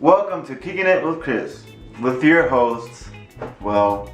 Welcome to Kickin' It with Cris, with your hosts, well,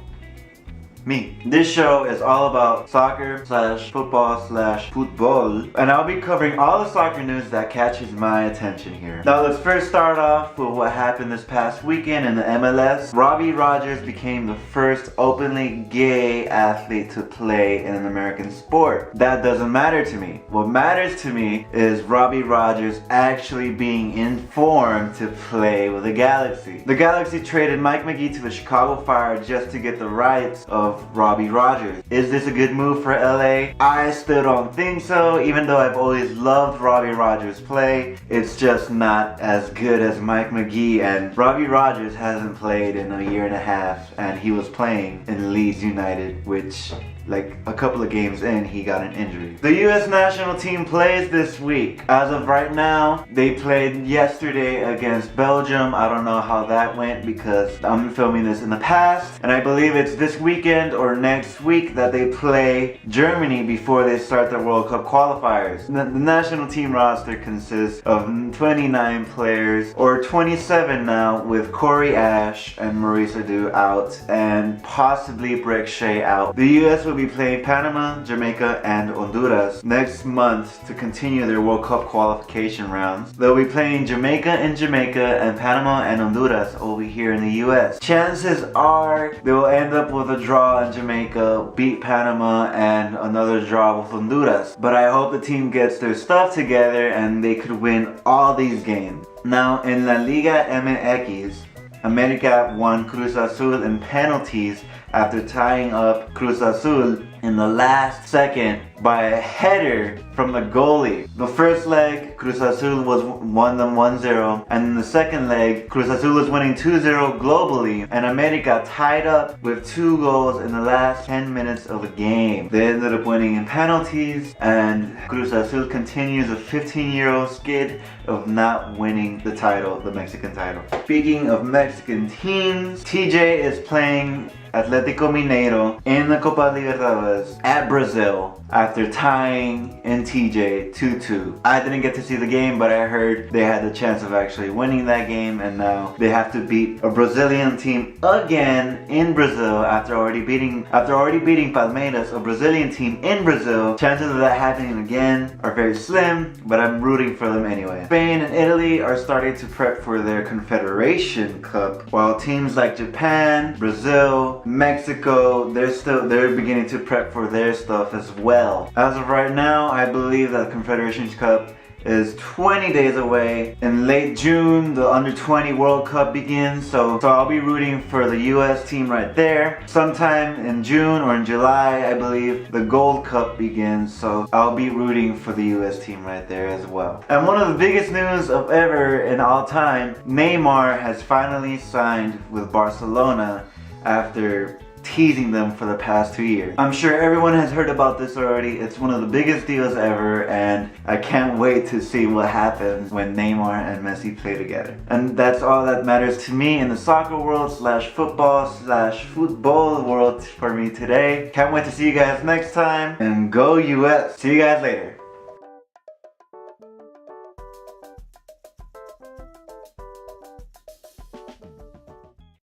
me. This show is all about soccer slash football, and I'll be covering all the soccer news that catches my attention here. Now let's first start off with what happened this past weekend in the MLS. Robbie Rogers became the first openly gay athlete to play in an American sport. That doesn't matter to me. What matters to me is Robbie Rogers actually being informed to play with the Galaxy. The Galaxy traded Mike Magee to the Chicago Fire just to get the rights of Robbie Rogers. Is this a good move for LA? I still don't think so, even though I've always loved Robbie Rogers' play. It's just not as good as Mike Magee, and Robbie Rogers hasn't played in a year and a half, and he was playing in Leeds United, which like a couple of games in, he got an injury. The US national team plays this week. As of right now, they played yesterday against Belgium. I don't know how that went because I'm filming this in the past, and I believe it's this weekend or next week that they play Germany before they start the World Cup qualifiers. The national team roster consists of 29 players, or 27 now, with Corey Ash and Maurice Adu out, and possibly Breck Shea out. The US will be playing Panama, Jamaica, and Honduras next month to continue their World Cup qualification rounds. They'll be playing Jamaica in Jamaica, and Panama and Honduras over here in the US. Chances are they will end up with a draw in Jamaica, beat Panama, and another draw with Honduras. But I hope the team gets their stuff together and they could win all these games. Now in La Liga MX, America won Cruz Azul in penalties after tying up Cruz Azul in the last second by a header from the goalie. The first leg, Cruz Azul won them 1-0, and in the second leg, Cruz Azul was winning 2-0 globally, and America tied up with 2 goals in the last 10 minutes of the game. They ended up winning in penalties, and Cruz Azul continues a 15-year-old skid of not winning the title, the Mexican title. Speaking of Mexican teams, TJ is playing Atlético Mineiro in the Copa Libertadores at Brazil after tying in TJ 2-2. I didn't get to see the game, but I heard they had the chance of actually winning that game, and now they have to beat a Brazilian team again in Brazil after already beating Palmeiras, a Brazilian team in Brazil. Chances of that happening again are very slim, but I'm rooting for them anyway. Spain and Italy are starting to prep for their Confederation Cup, while teams like Japan, Brazil, Mexico, they're beginning to prep for their stuff as well. As of right now, I believe that Confederation Cup is 20 days away. In late June, the Under 20 World Cup begins, so I'll be rooting for the US team right there. Sometime in June or in July, I believe, the Gold Cup begins, so I'll be rooting for the US team right there as well. And one of the biggest news of ever in all time, Neymar has finally signed with Barcelona after teasing them for the past 2 years. I'm sure everyone has heard about this already. It's one of the biggest deals ever, and I can't wait to see what happens when Neymar and Messi play together. And that's all that matters to me in the soccer world slash football world for me today. Can't wait to see you guys next time, and go US. See you guys later.